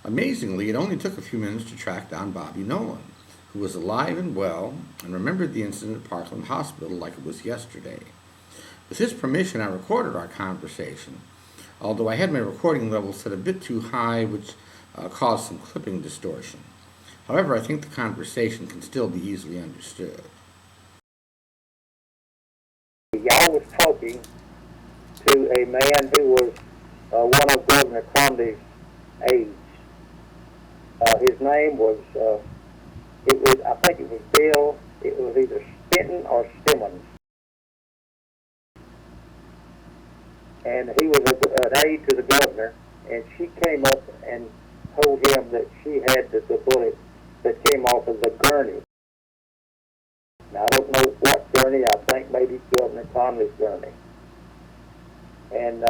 Amazingly, it only took a few minutes to track down Bobby Nolan, who was alive and well and remembered the incident at Parkland Hospital like it was yesterday. With his permission, I recorded our conversation, although I had my recording level set a bit too high, which caused some clipping distortion. However, I think the conversation can still be easily understood. Y'all was talking to a man who was one of Governor Conley's aides. His name was, I think it was Bill, it was either Stenton or Simmons. And he was an aide to the governor, and she came up and told him that she had the bullet that came off of the gurney. Now, I don't know what gurney, I think maybe Governor Connolly's gurney. And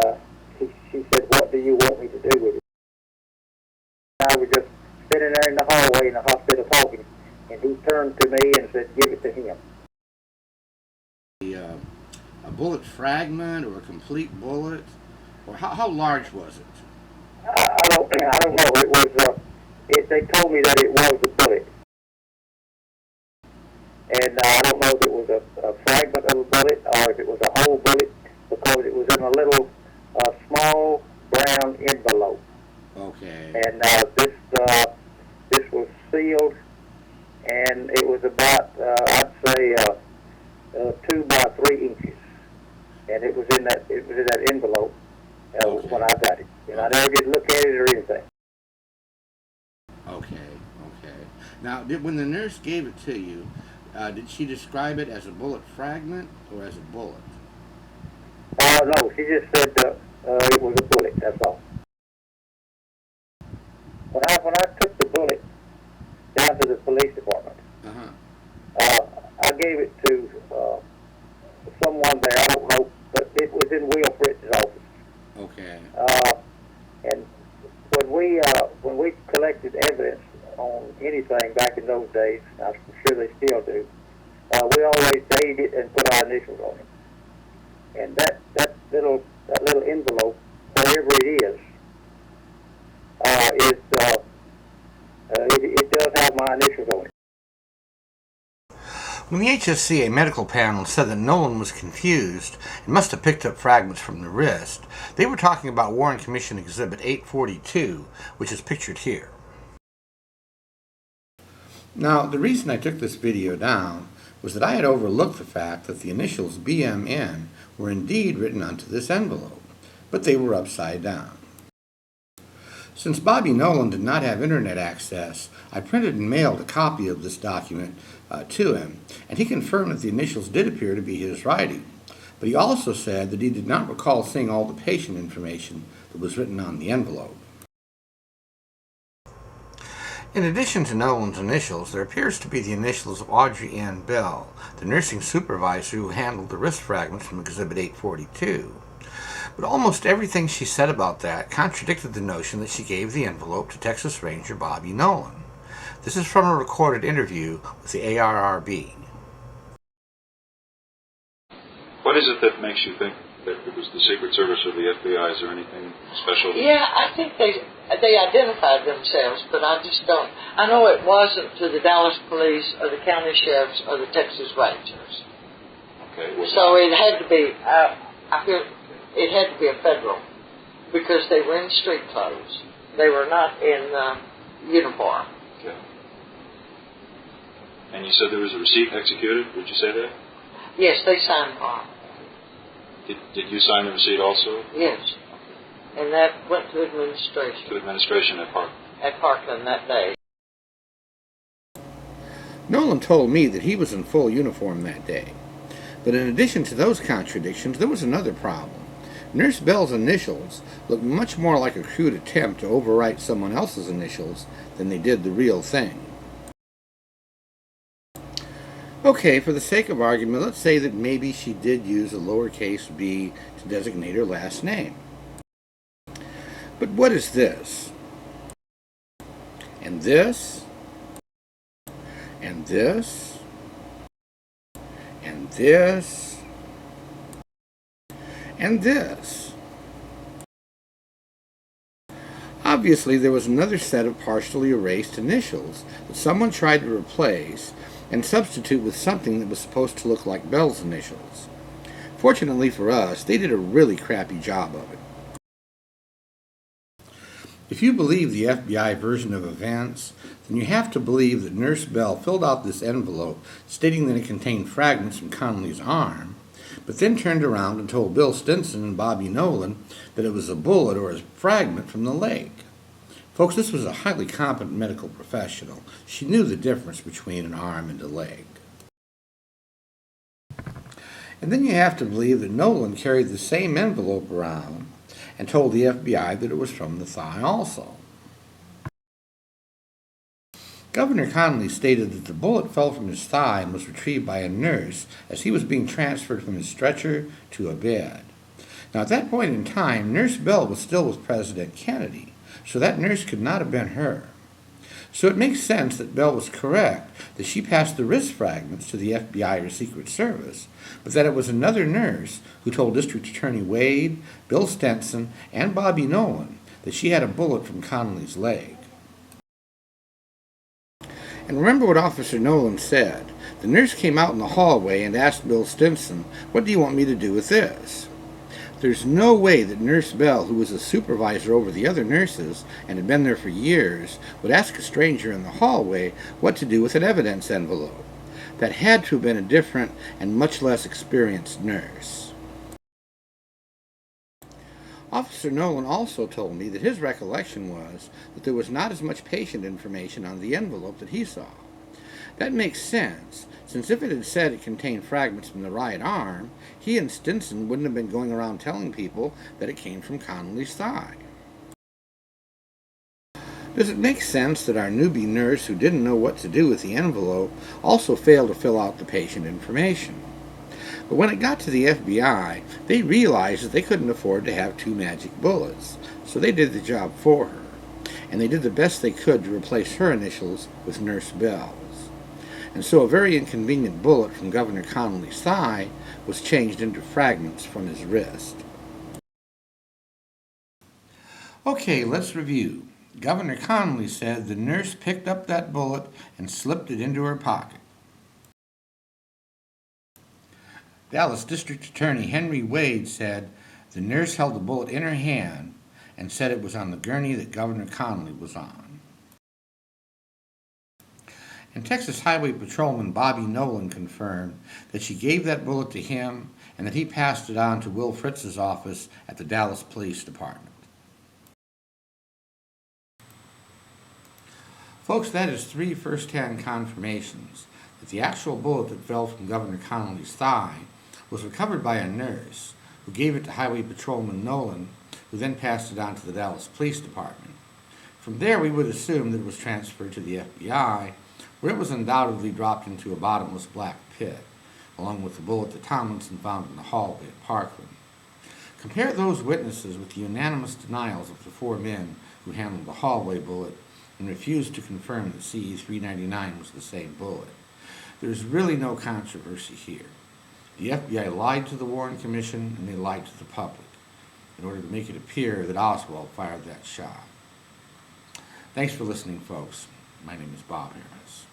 she said, "What do you want me to do with it?" I was just sitting there in the hallway in the hospital talking, and he turned to me and said, "Give it to him." A bullet fragment or a complete bullet? Or how large was it? I don't know. It was, they told me that it was a bullet. And I don't know if it was a fragment of a bullet or if it was a whole bullet, because it was in a little small brown envelope. Okay. And this was sealed, and it was about, I'd say, 2 by 3 inches. And it was in that envelope Okay. when I got it. And I never did look at it or anything. Okay. Now, when the nurse gave it to you, did she describe it as a bullet fragment or as a bullet? No, she just said it was a bullet, that's all. When I took the bullet down to the police department, I gave it to someone there, I don't know, but it was in Will Fritz's office. Okay. And when we collected evidence on anything back in those days, I'm sure they still do, we always dated it and put our initials on it. And that little envelope, wherever it is, it does have my initials on it. When the HSCA medical panel said that Nolan was confused and must have picked up fragments from the wrist, they were talking about Warren Commission Exhibit 842, which is pictured here. Now, the reason I took this video down was that I had overlooked the fact that the initials BMN were indeed written onto this envelope, but they were upside down. Since Bobby Nolan did not have internet access, I printed and mailed a copy of this document to him, and he confirmed that the initials did appear to be his writing. But he also said that he did not recall seeing all the patient information that was written on the envelope. In addition to Nolan's initials, there appears to be the initials of Audrey Ann Bell, the nursing supervisor who handled the wrist fragments from Exhibit 842. But almost everything she said about that contradicted the notion that she gave the envelope to Texas Ranger Bobby Nolan. This is from a recorded interview with the ARRB. What is it that makes you think that it was the Secret Service or the FBI? Is there anything special? Yeah, I think they identified themselves, but I just don't. I know it wasn't to the Dallas Police or the county sheriffs or the Texas Rangers. Okay. So it had to be. I hear it had to be a federal, because they were in street clothes. They were not in uniform. Okay. And you said there was a receipt executed. Would you say that? Yes, they signed on. Did you sign the receipt also? Yes. And that went to administration. To administration at Parkland. At Parkland that day. Nolan told me that he was in full uniform that day. But in addition to those contradictions, there was another problem. Nurse Bell's initials looked much more like a crude attempt to overwrite someone else's initials than they did the real thing. Okay, for the sake of argument, let's say that maybe she did use a lowercase b to designate her last name. But what is this? And this? And this? And this? And this? Obviously, there was another set of partially erased initials that someone tried to replace and substitute with something that was supposed to look like Bell's initials. Fortunately for us, they did a really crappy job of it. If you believe the FBI version of events, then you have to believe that Nurse Bell filled out this envelope stating that it contained fragments from Connally's arm, but then turned around and told Bill Stinson and Bobby Nolan that it was a bullet or a fragment from the leg. Folks, this was a highly competent medical professional. She knew the difference between an arm and a leg. And then you have to believe that Nolan carried the same envelope around and told the FBI that it was from the thigh also. Governor Connally stated that the bullet fell from his thigh and was retrieved by a nurse as he was being transferred from his stretcher to a bed. Now, at that point in time, Nurse Bell was still with President Kennedy, so that nurse could not have been her. So it makes sense that Bell was correct that she passed the wrist fragments to the FBI or Secret Service, but that it was another nurse who told District Attorney Wade, Bill Stenson, and Bobby Nolan that she had a bullet from Connally's leg. And remember what Officer Nolan said. The nurse came out in the hallway and asked Bill Stinson, "What do you want me to do with this?" There's no way that Nurse Bell, who was a supervisor over the other nurses and had been there for years, would ask a stranger in the hallway what to do with an evidence envelope. That had to have been a different and much less experienced nurse. Officer Nolan also told me that his recollection was that there was not as much patient information on the envelope that he saw. That makes sense, since if it had said it contained fragments from the right arm, he and Stinson wouldn't have been going around telling people that it came from Connally's thigh. Does it make sense that our newbie nurse who didn't know what to do with the envelope also failed to fill out the patient information? But when it got to the FBI, they realized that they couldn't afford to have two magic bullets, so they did the job for her, and they did the best they could to replace her initials with Nurse Bell's. And so a very inconvenient bullet from Governor Connally's thigh was changed into fragments from his wrist. Okay, let's review. Governor Connally said the nurse picked up that bullet and slipped it into her pocket. Dallas District Attorney Henry Wade said the nurse held the bullet in her hand and said it was on the gurney that Governor Connally was on. And Texas Highway Patrolman Bobby Nolan confirmed that she gave that bullet to him and that he passed it on to Will Fritz's office at the Dallas Police Department. Folks, that is 3 first-hand confirmations that the actual bullet that fell from Governor Connally's thigh was recovered by a nurse who gave it to Highway Patrolman Nolan, who then passed it on to the Dallas Police Department. From there, we would assume that it was transferred to the FBI, where it was undoubtedly dropped into a bottomless black pit, along with the bullet that Tomlinson found in the hallway at Parkland. Compare those witnesses with the unanimous denials of the 4 men who handled the hallway bullet and refused to confirm that CE-399 was the same bullet. There's really no controversy here. The FBI lied to the Warren Commission and they lied to the public in order to make it appear that Oswald fired that shot. Thanks for listening, folks. My name is Bob Harris.